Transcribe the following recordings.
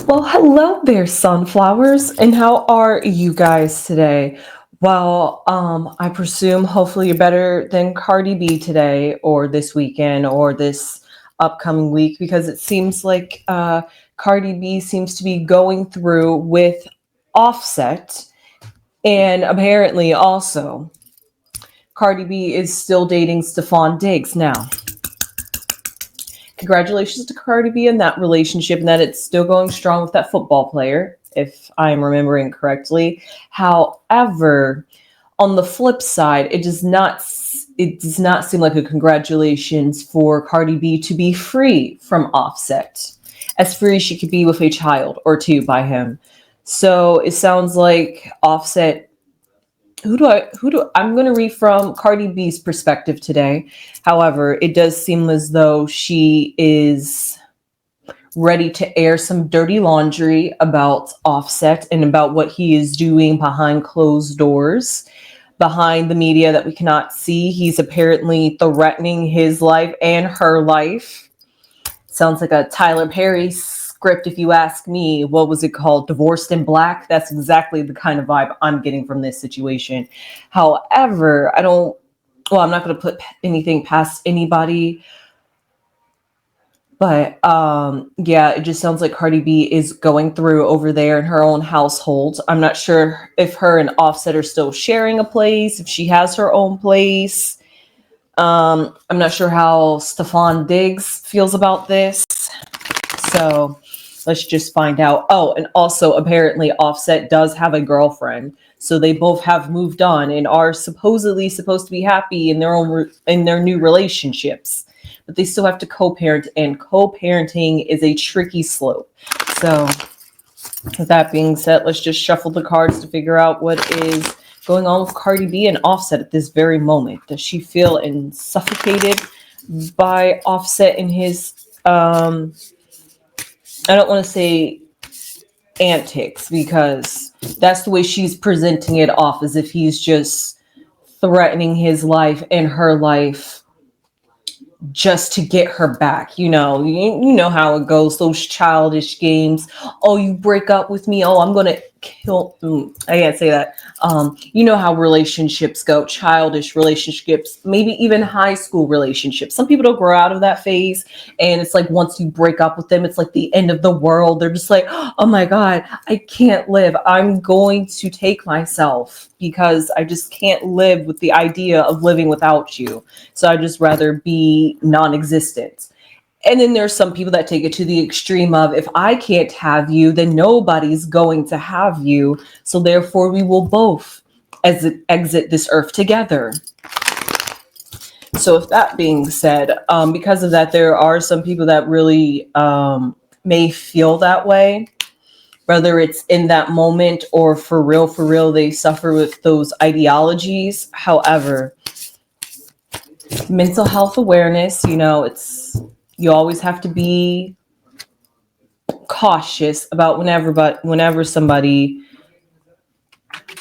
Well, hello there, sunflowers, and how are you guys today? Well, I presume hopefully you're better than Cardi B today, or this weekend, or this upcoming week, because it seems like Cardi B seems to be going through with Offset, and apparently also Cardi B is still dating Stephon Diggs now. Congratulations to Cardi B in that relationship and that it's still going strong with that football player, if I'm remembering correctly. However, on the flip side, it does not seem like a congratulations for Cardi B to be free from Offset, as free as she could be with a child or two by him. So it sounds like Offset I'm going to read from Cardi B's perspective today. However, it does seem as though she is ready to air some dirty laundry about Offset and about what he is doing behind closed doors, behind the media that we cannot see. He's apparently threatening his life and her life. Sounds like a Tyler Perry script, if you ask me. What was it called? Divorced in Black? That's exactly the kind of vibe I'm getting from this situation. However, I'm not going to put anything past anybody. But yeah, it just sounds like Cardi B is going through over there in her own household. I'm not sure if her and Offset are still sharing a place, if she has her own place. I'm not sure how Stephon Diggs feels about this. So let's just find out. Oh, and also apparently Offset does have a girlfriend. So they both have moved on and are supposedly supposed to be happy in their new relationships. But they still have to co-parent, and co-parenting is a tricky slope. So with that being said, let's just shuffle the cards to figure out what is going on with Cardi B and Offset at this very moment. Does she feel suffocated by Offset and his I don't want to say antics, because that's the way she's presenting it off, as if he's just threatening his life and her life just to get her back. You know how it goes, those childish games. Oh, you break up with me, oh, I'm gonna kill. I can't say that. You know how relationships go, childish relationships, maybe even high school relationships. Some people don't grow out of that phase, and it's like once you break up with them, it's like the end of the world. They're just like, oh my god, I can't live, I'm going to take myself, because I just can't live with the idea of living without you. So I'd just rather be non-existent. And then there's some people that take it to the extreme of, if I can't have you, then nobody's going to have you. So therefore, we will both exit this earth together. So with that being said, because of that, there are some people that really may feel that way, whether it's in that moment or for real, they suffer with those ideologies. However, mental health awareness, you always have to be cautious about whenever somebody,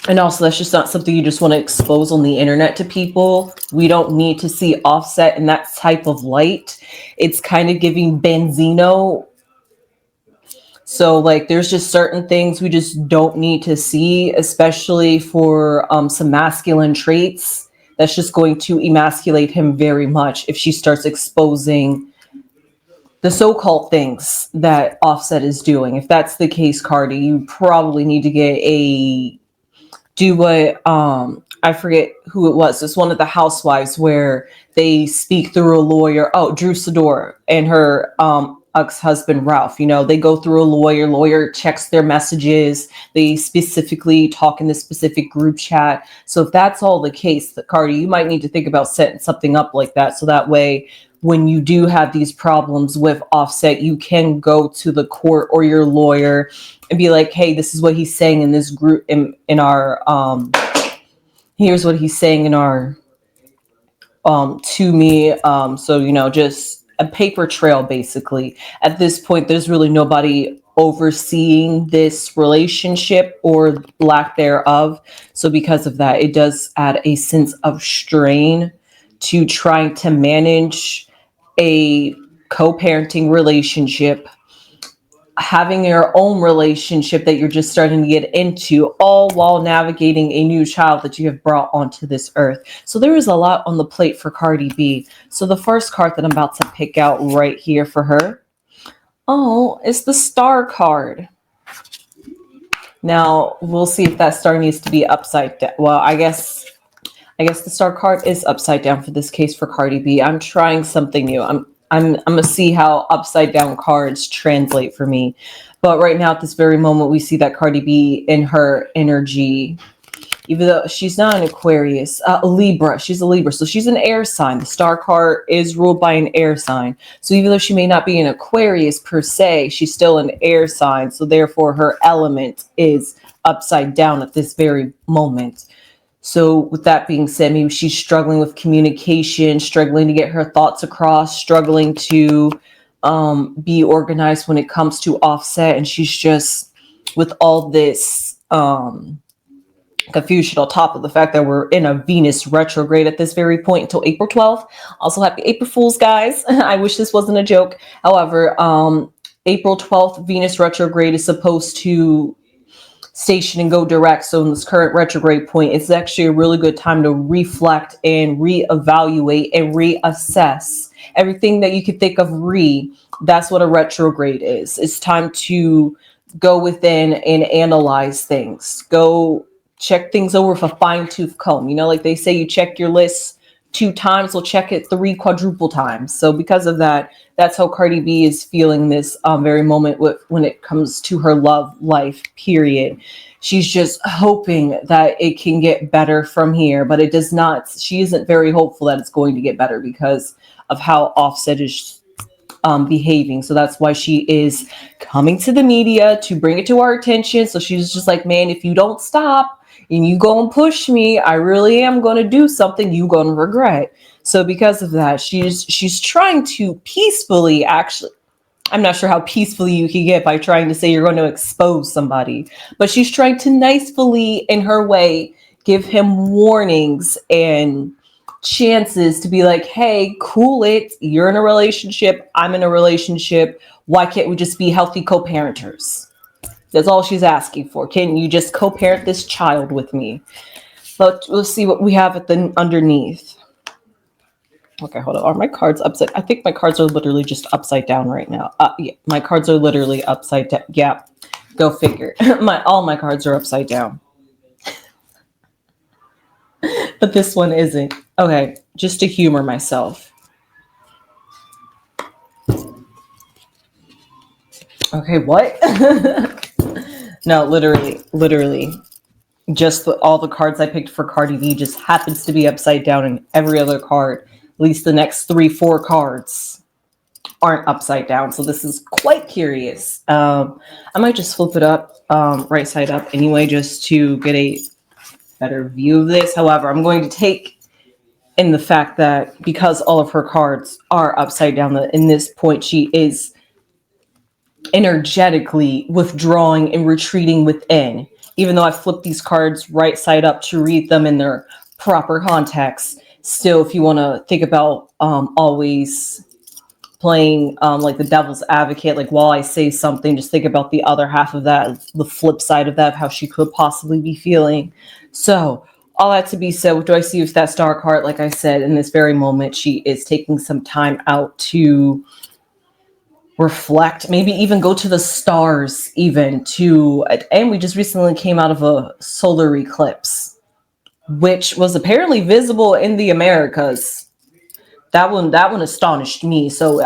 and also that's just not something you just want to expose on the internet to people. We don't need to see Offset in that type of light. It's kind of giving Benzino. So like there's just certain things we just don't need to see, especially for some masculine traits. That's just going to emasculate him very much if she starts exposing the so-called things that Offset is doing. If that's the case, Cardi, you probably need to do what I forget who it was. It's one of the housewives where they speak through a lawyer. Oh, Drew Sidor and her ex-husband Ralph. They go through a lawyer checks their messages, they specifically talk in this specific group chat. So if that's all the case, Cardi, you might need to think about setting something up like that, so that way when you do have these problems with Offset, you can go to the court or your lawyer and be like, hey, this is what he's saying in this group, in our here's what he's saying in our to me. So just a paper trail. Basically, at this point, there's really nobody overseeing this relationship or lack thereof. So because of that, it does add a sense of strain to trying to manage a co-parenting relationship having your own relationship that you're just starting to get into, all while navigating a new child that you have brought onto this earth. So there is a lot on the plate for Cardi B. So the first card that I'm about to pick out right here for her, oh, it's the Star card. Now we'll see if that star needs to be upside down. Well, I guess the Star card is upside down for this case for Cardi B. I'm trying something new. I'm gonna see how upside down cards translate for me. But right now, at this very moment, we see that Cardi B in her energy, even though she's not an Aquarius, a Libra, she's a Libra, so she's an air sign. The Star card is ruled by an air sign. So even though she may not be an Aquarius per se, she's still an air sign. So therefore, her element is upside down at this very moment. So with that being said, maybe she's struggling with communication, struggling to get her thoughts across, struggling to be organized when it comes to offset. And she's just, with all this confusion on top of the fact that we're in a Venus retrograde at this very point until April 12th. Also, happy April Fools, guys. I wish this wasn't a joke. However, April 12th, Venus retrograde is supposed to station and go direct. So in this current retrograde point, it's actually a really good time to reflect and reevaluate and reassess everything that you could think of. That's what a retrograde is. It's time to go within and analyze things. Go check things over with a fine-tooth comb. You know, like they say, you check your list 2 times, we'll check it 3 quadruple times. So because of that, that's how Cardi B is feeling this very moment when it comes to her love life, period. She's just hoping that it can get better from here, but it does not. She isn't very hopeful that it's going to get better because of how Offset is behaving. So that's why she is coming to the media to bring it to our attention. So she's just like, man, if you don't stop and you go and push me, I really am going to do something you're going to regret. So because of that, she's trying to peacefully, actually, I'm not sure how peacefully you can get by trying to say you're going to expose somebody, but she's trying to nicely, in her way, give him warnings and chances to be like, hey, cool it. You're in a relationship. I'm in a relationship. Why can't we just be healthy co-parenters? That's all she's asking for. Can you just co-parent this child with me? But we'll see what we have at the underneath. Okay, hold on. Are my cards upside? I think my cards are literally just upside down right now. Yeah, my cards are literally upside down. Yeah, go figure. All my cards are upside down. But this one isn't. Okay, just to humor myself. Okay, what? No, literally. Just all the cards I picked for Cardi B just happens to be upside down, and every other card, at least the next 3-4 cards, aren't upside down. So this is quite curious. I might just flip it up right side up anyway, just to get a better view of this. However, I'm going to take in the fact that because all of her cards are upside down, that in this point she is energetically withdrawing and retreating within. Even though I flipped these cards right side up to read them in their proper context, still, if you want to think about always playing like the devil's advocate, like while I say something, just think about the other half of that, the flip side of that, how she could possibly be feeling. So all that to be said, what do I see with that Star card? Like I said, in this very moment, she is taking some time out to reflect, maybe even go to the stars, even to, and we just recently came out of a solar eclipse, which was apparently visible in the Americas. That one astonished me. So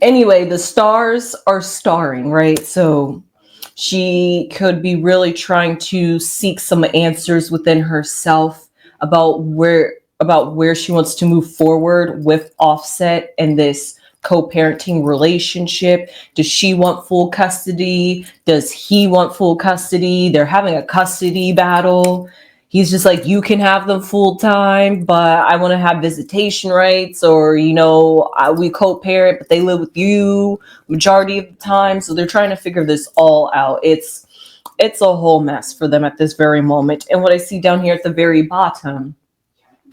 anyway, the stars are starring, right? So she could be really trying to seek some answers within herself about where she wants to move forward with Offset and this co-parenting relationship. Does she want full custody? Does he want full custody? They're having a custody battle. He's just like, you can have them full time, but I want to have visitation rights, or, we co-parent, but they live with you majority of the time. So they're trying to figure this all out. It's a whole mess for them at this very moment. And what I see down here at the very bottom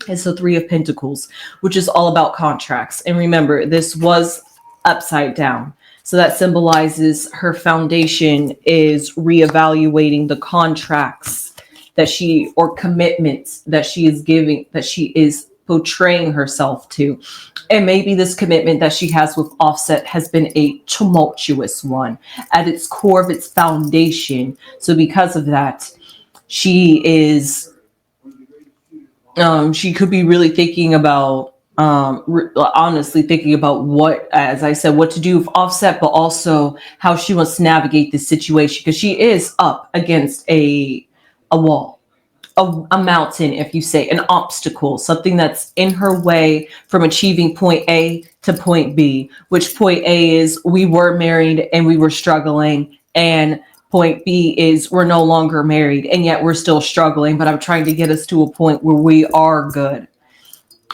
is the 3 of Pentacles, which is all about contracts. And remember, this was upside down. So that symbolizes her foundation is reevaluating the contracts that she, or commitments that she is giving, that she is portraying herself to. And maybe this commitment that she has with Offset has been a tumultuous one at its core of its foundation. So because of that, she is, she could be really thinking about, honestly thinking about what, as I said, what to do with Offset, but also how she wants to navigate this situation, because she is up against a wall, a mountain, if you say, an obstacle, something that's in her way from achieving point A to point B, which point A is we were married and we were struggling, and point B is we're no longer married and yet we're still struggling, but I'm trying to get us to a point where we are good.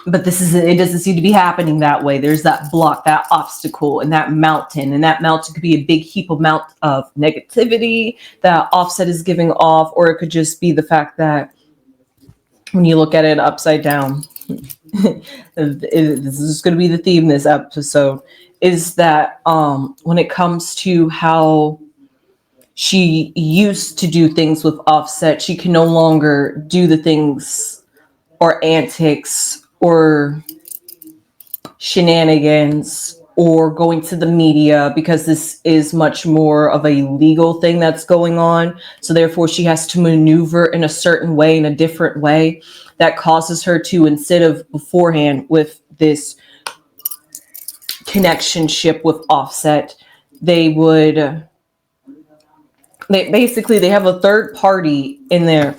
But it doesn't seem to be happening that way. There's that block, that obstacle, and that mountain could be a big heap amount of negativity that Offset is giving off, or it could just be the fact that when you look at it upside down, this is going to be the theme this episode, is that when it comes to how she used to do things with Offset, she can no longer do the things or antics or shenanigans or going to the media, because this is much more of a legal thing that's going on. So therefore she has to maneuver in a certain way, in a different way, that causes her to, instead of beforehand with this connectionship with Offset, they have a third party in there.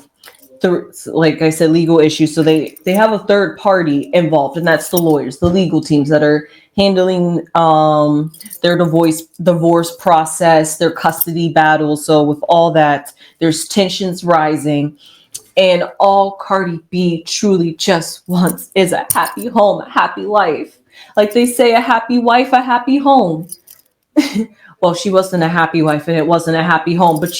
Like I said, legal issues. So they have a third party involved, and that's the lawyers, the legal teams that are handling their divorce process, their custody battles. So with all that, there's tensions rising, and all Cardi B truly just wants is a happy home, a happy life. Like they say, a happy wife, a happy home. Well, she wasn't a happy wife and it wasn't a happy home, but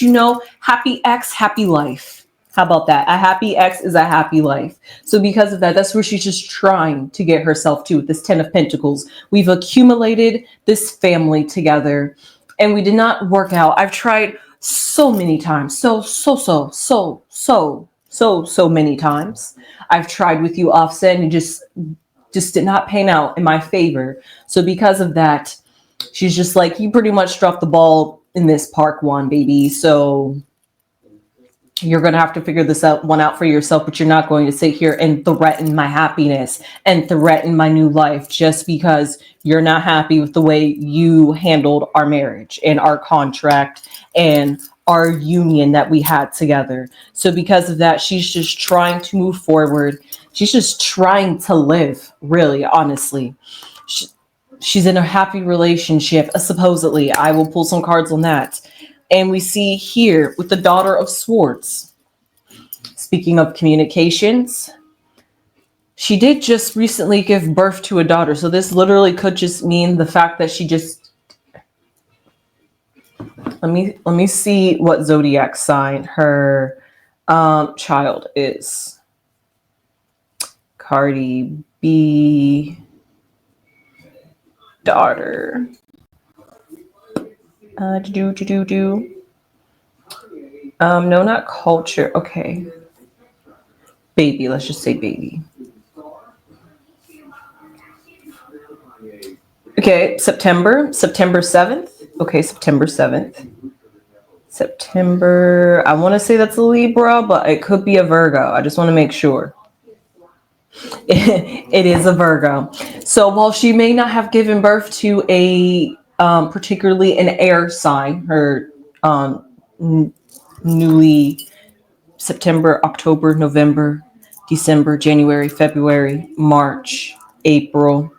happy ex, happy life. How about that? A happy ex is a happy life. So because of that, that's where she's just trying to get herself to with this 10 of Pentacles. We've accumulated this family together and we did not work out. I've tried so many times. So many times. I've tried with you, Offset, and just did not pan out in my favor. So because of that, she's just like, you pretty much dropped the ball in this part one, baby. So you're going to have to figure this one out for yourself, but you're not going to sit here and threaten my happiness and threaten my new life just because you're not happy with the way you handled our marriage and our contract and our union that we had together. So because of that, she's just trying to move forward. She's just trying to live, really, honestly. She's in a happy relationship, supposedly. I will pull some cards on that. And we see here with the Daughter of Swords. Speaking of communications, she did just recently give birth to a daughter. So this literally could just mean the fact that she just... Let me see what zodiac sign her child is. Cardi B daughter. No, not culture. Okay. Baby, let's just say baby. Okay, September 7th. Okay, September 7th. I want to say that's a Libra, but it could be a Virgo. I just want to make sure. It is a Virgo. So while she may not have given birth to a particularly an air sign, her newly September, October, November, December, January, February, March, April,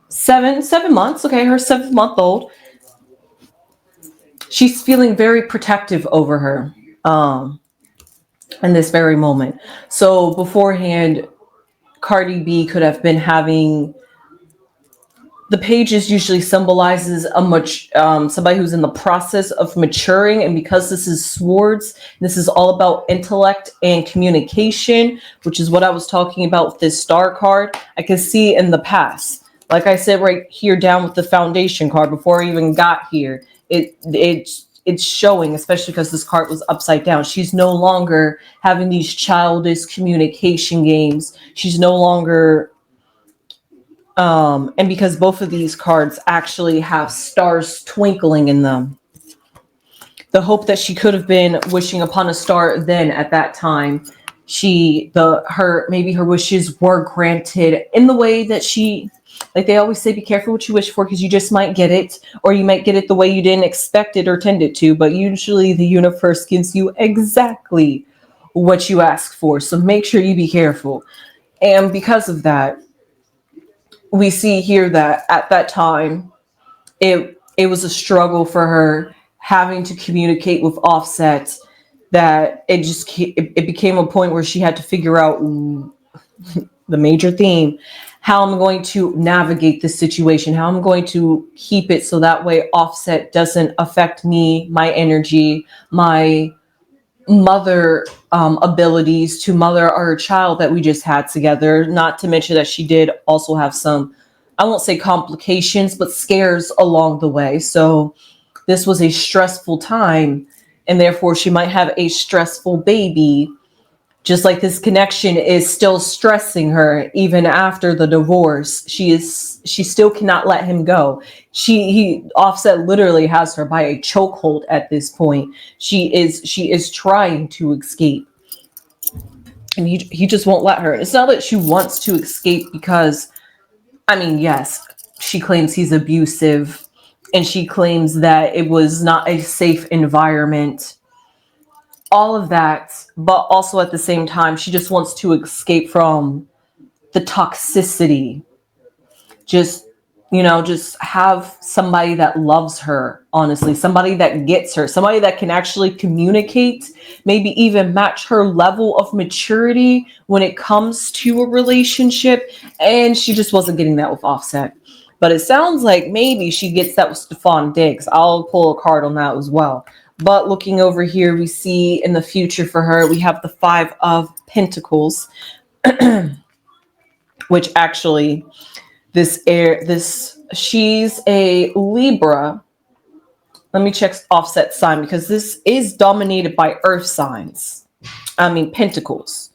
7 months. Okay, her 7th month old. She's feeling very protective over her in this very moment. So beforehand, Cardi B could have been having... The pages usually symbolizes somebody who's in the process of maturing. And because this is swords, this is all about intellect and communication, which is what I was talking about with this star card. I can see in the past, Like I said right here down with the foundation card before I even got here, it's showing, especially because this card was upside down. She's no longer having these childish communication games. She's no longer and because both of these cards actually have stars twinkling in them, the hope that she could have been wishing upon a star then at that time, maybe her wishes were granted in the way that she, like they always say, be careful what you wish for because you just might get it, or you might get it the way you didn't expect it or tend it to. But usually the universe gives you exactly what you ask for. So make sure you be careful. And because of that, we see here that at that time, it was a struggle for her having to communicate with Offset, that it became a point where she had to figure out the major theme, how I'm going to navigate this situation, how I'm going to keep it so that way Offset doesn't affect me, my energy, my mother abilities to mother our child that we just had together. Not to mention that she did also have some, I won't say complications, but scares along the way. So this was a stressful time, and therefore she might have a stressful baby, just like this connection is still stressing her even after the divorce. She still cannot let him go. He Offset literally has her by a chokehold at this point. She is trying to escape, and he just won't let her. It's not that she wants to escape because, I mean, yes, she claims he's abusive and she claims that it was not a safe environment, all of that, but also at the same time, she just wants to escape from the toxicity. Just, just have somebody that loves her, honestly, somebody that gets her, somebody that can actually communicate, maybe even match her level of maturity when it comes to a relationship. And she just wasn't getting that with Offset. But it sounds like maybe she gets that with Stefan Diggs. I'll pull a card on that as well. But looking over here, we see in the future for her, we have the Five of Pentacles, which actually she's a Libra. Let me check Offset sign because this is dominated by earth signs. I mean, Pentacles,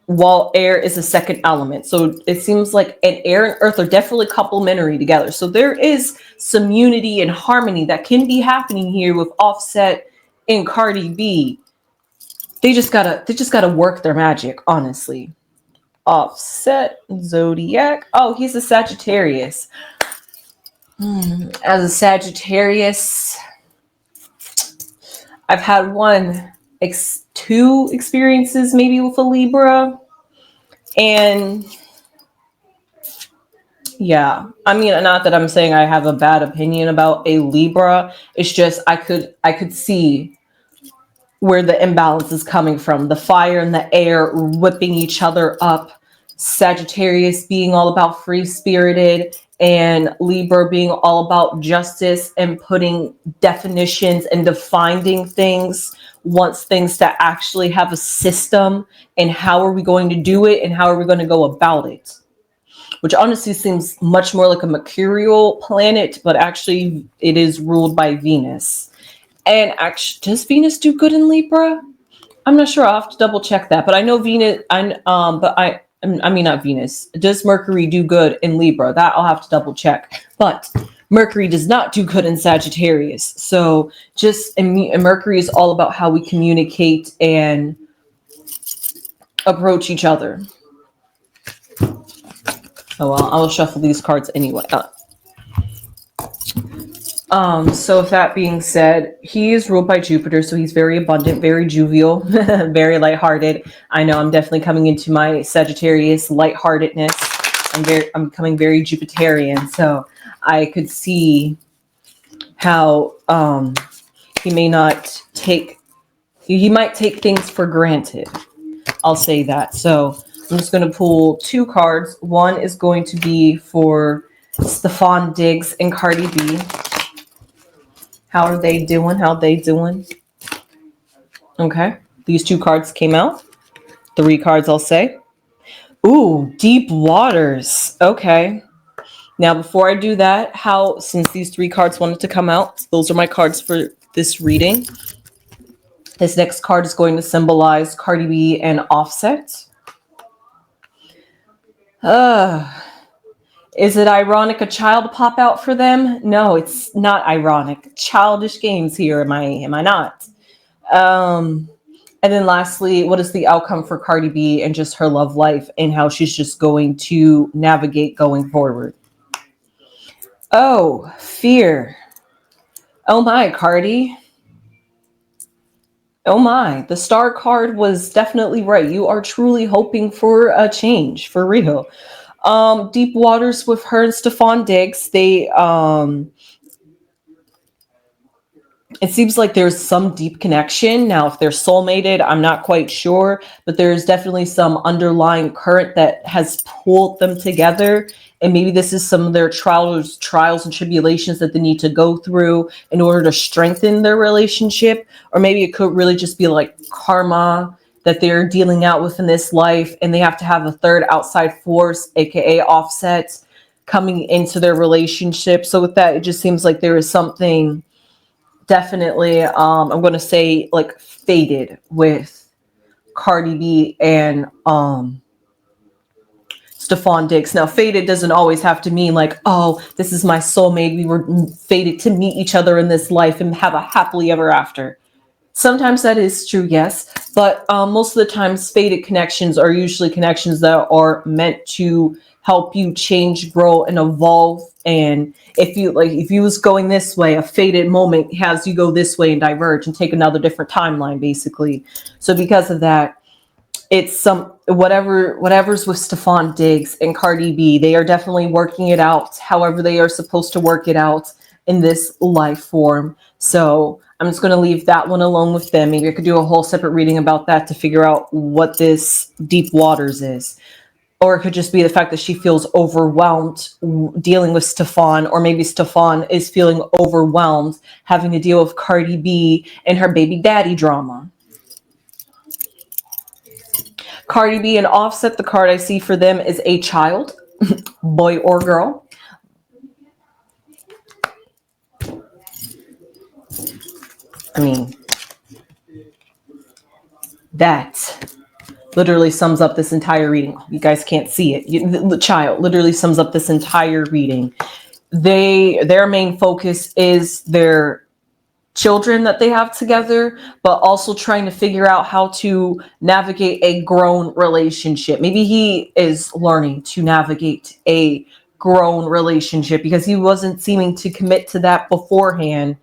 while air is a second element. So it seems like an air and earth are definitely complementary together. So there is some unity and harmony that can be happening here with Offset and Cardi B. They just gotta work their magic, honestly. Offset zodiac. Oh, he's a Sagittarius. As a Sagittarius, I've had two experiences maybe with a Libra, and yeah, I mean, not that I'm saying I have a bad opinion about a Libra. It's just I could see where the imbalance is coming from. The fire and the air whipping each other up. Sagittarius being all about free-spirited, and Libra being all about justice and putting definitions and defining things, wants things to actually have a system, and how are we going to do it and how are we going to go about it, which honestly seems much more like a mercurial planet, but actually it is ruled by Venus. And actually, does Venus do good in Libra? I'm not sure. I'll have to double check that, but I know Venus. I mean, not Venus. Does Mercury do good in Libra? That I'll have to double check. But Mercury does not do good in Sagittarius. So and Mercury is all about how we communicate and approach each other. Oh, well, I'll shuffle these cards anyway. So with that being said, he is ruled by Jupiter, so he's very abundant, very jovial, very lighthearted. I know I'm definitely coming into my Sagittarius lightheartedness. I'm becoming very Jupiterian, so I could see how he might take things for granted. I'll say that. So I'm just going to pull two cards. One is going to be for Stefan Diggs and Cardi B. How are they doing? How they doing? Okay. These two cards came out. Three cards, I'll say. Ooh, deep waters. Okay. Now, before I do that, since these three cards wanted to come out, those are my cards for this reading. This next card is going to symbolize Cardi B and Offset. Is it ironic a child pop out for them? No, it's not ironic. Childish games here, am I not? And then lastly, what is the outcome for Cardi B and just her love life and how she's just going to navigate going forward? Oh, fear. Oh my, Cardi. Oh my, the star card was definitely right. You are truly hoping for a change, for real. Deep waters with her and Stefan Diggs. It seems like there's some deep connection. Now, if they're soulmated, I'm not quite sure, but there's definitely some underlying current that has pulled them together. And maybe this is some of their trials and tribulations that they need to go through in order to strengthen their relationship. Or maybe it could really just be like karma that they're dealing out with in this life, and they have to have a third outside force, aka Offset, coming into their relationship. So with that, it just seems like there is something definitely, I'm going to say like faded with Cardi B and Stefan Diggs. Now, faded doesn't always have to mean like, oh, this is my soulmate. We were fated to meet each other in this life and have a happily ever after. Sometimes that is true, yes, but most of the times faded connections are usually connections that are meant to help you change, grow, and evolve. And if you was going this way, a faded moment has you go this way and diverge and take another different timeline, basically. So because of that, it's whatever's with Stefan Diggs and Cardi B, they are definitely working it out however they are supposed to work it out in this life form. So I'm just going to leave that one alone with them. Maybe I could do a whole separate reading about that to figure out what this deep waters is. Or it could just be the fact that she feels overwhelmed dealing with Stefan, or maybe Stefan is feeling overwhelmed having to deal with Cardi B and her baby daddy drama. Cardi B and Offset, the card I see for them is a child, boy or girl. I mean, that literally sums up this entire reading. You guys can't see it. The child literally sums up this entire reading. Their main focus is their children that they have together, but also trying to figure out how to navigate a grown relationship. Maybe he is learning to navigate a grown relationship because he wasn't seeming to commit to that beforehand.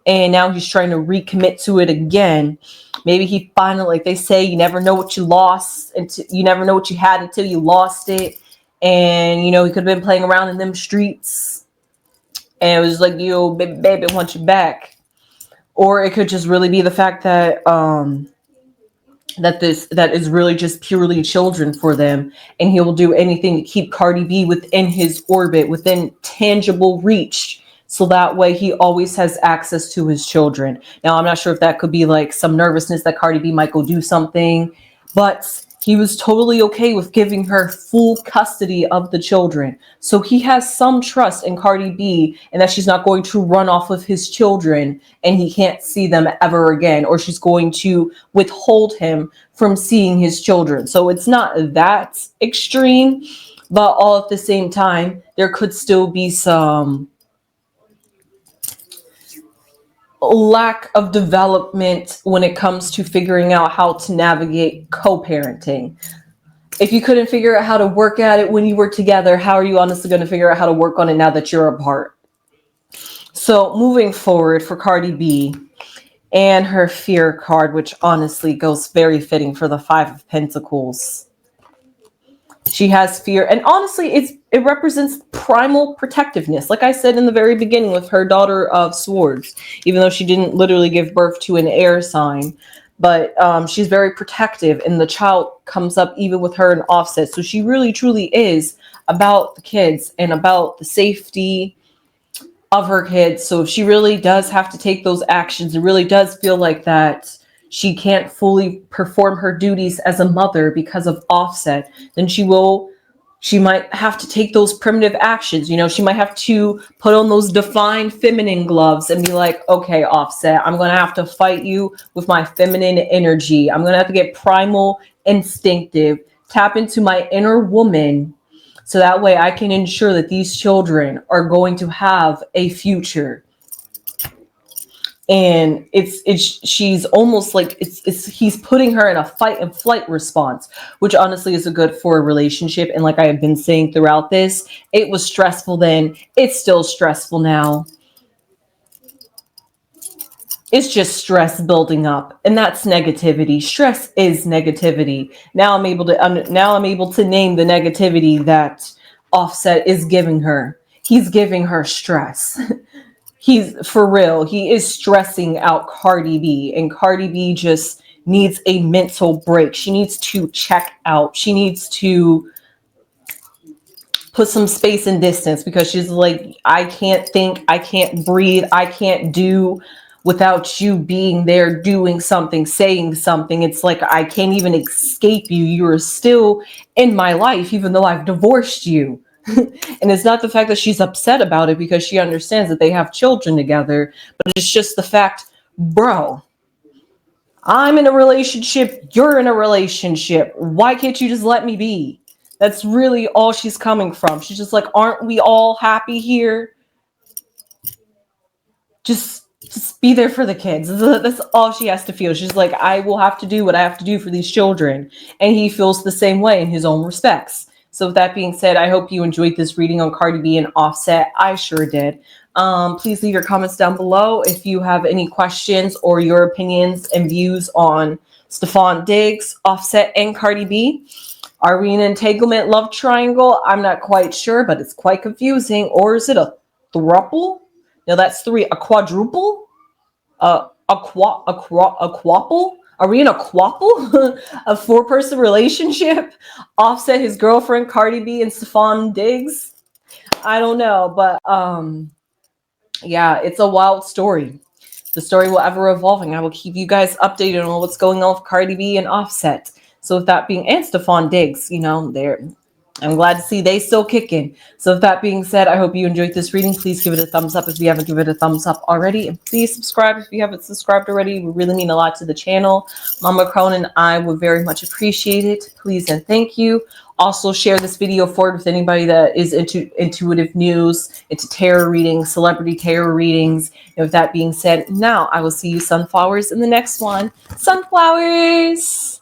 And now he's trying to recommit to it again. Maybe he finally, like they say, you never know what you lost, and you never know what you had until you lost it. And, he could have been playing around in them streets. And it was like, yo, baby, I want you back. Or it could just really be the fact that that is really just purely children for them. And he will do anything to keep Cardi B within his orbit, within tangible reach. So that way he always has access to his children. Now, I'm not sure if that could be like some nervousness that Cardi B might go do something, but he was totally okay with giving her full custody of the children. So he has some trust in Cardi B and that she's not going to run off with his children and he can't see them ever again, or she's going to withhold him from seeing his children. So it's not that extreme, but all at the same time, there could still be some lack of development when it comes to figuring out how to navigate co-parenting. If you couldn't figure out how to work at it when you were together, how are you honestly going to figure out how to work on it now that you're apart? So moving forward for Cardi B and her fear card, which honestly goes very fitting for the Five of Pentacles. She has fear, and honestly, it represents primal protectiveness. Like I said in the very beginning with her Daughter of Swords, even though she didn't literally give birth to an air sign, but she's very protective, and the child comes up even with her and Offset. So she really, truly is about the kids and about the safety of her kids. So if she really does have to take those actions, it really does feel like that she can't fully perform her duties as a mother because of Offset, then she will She might have to take those primitive actions. You know, she might have to put on those defined feminine gloves and be like, okay, Offset, I'm going to have to fight you with my feminine energy. I'm going to have to get primal, instinctive, tap into my inner woman so that way I can ensure that these children are going to have a future. And it's she's almost like it's he's putting her in a fight and flight response, which honestly is a good for a relationship. And like I have been saying throughout this, it was stressful then, it's still stressful now. It's just stress building up, and that's negativity. Stress is negativity. Now I'm able to name the negativity that Offset is giving her. He's giving her stress. He's for real. He is stressing out Cardi B, and Cardi B just needs a mental break. She needs to check out. She needs to put some space and distance because she's like, I can't think, I can't breathe, I can't do without you being there, doing something, saying something. It's like I can't even escape you. You are still in my life, even though I've divorced you. And it's not the fact that she's upset about it because she understands that they have children together, but it's just the fact, bro, I'm in a relationship, you're in a relationship. Why can't you just let me be? That's really all she's coming from. She's just like, aren't we all happy here? Just be there for the kids. That's all she has to feel. She's like, I will have to do what I have to do for these children. And he feels the same way in his own respects. So with that being said, I hope you enjoyed this reading on Cardi B and Offset. I sure did. Please leave your comments down below if you have any questions or your opinions and views on Stefan Diggs, Offset, and Cardi B. Are we an entanglement love triangle? I'm not quite sure, but it's quite confusing. Or is it a throuple? No, that's three. A quadruple? A quapple? Are we in a quapple? A four-person relationship? Offset, his girlfriend, Cardi B, and Stefan Diggs? I don't know, but yeah, it's a wild story. The story will ever evolving. I will keep you guys updated on what's going on with Cardi B and Offset. So with that being, and Stefan Diggs, you know, I'm glad to see they still kicking. So with that being said, I hope you enjoyed this reading. Please give it a thumbs up if you haven't given it a thumbs up already. And please subscribe if you haven't subscribed already. It would really mean a lot to the channel. Mama Crone and I would very much appreciate it. Please and thank you. Also share this video forward with anybody that is into intuitive news, into tarot readings, celebrity tarot readings. And with that being said, now I will see you sunflowers in the next one. Sunflowers!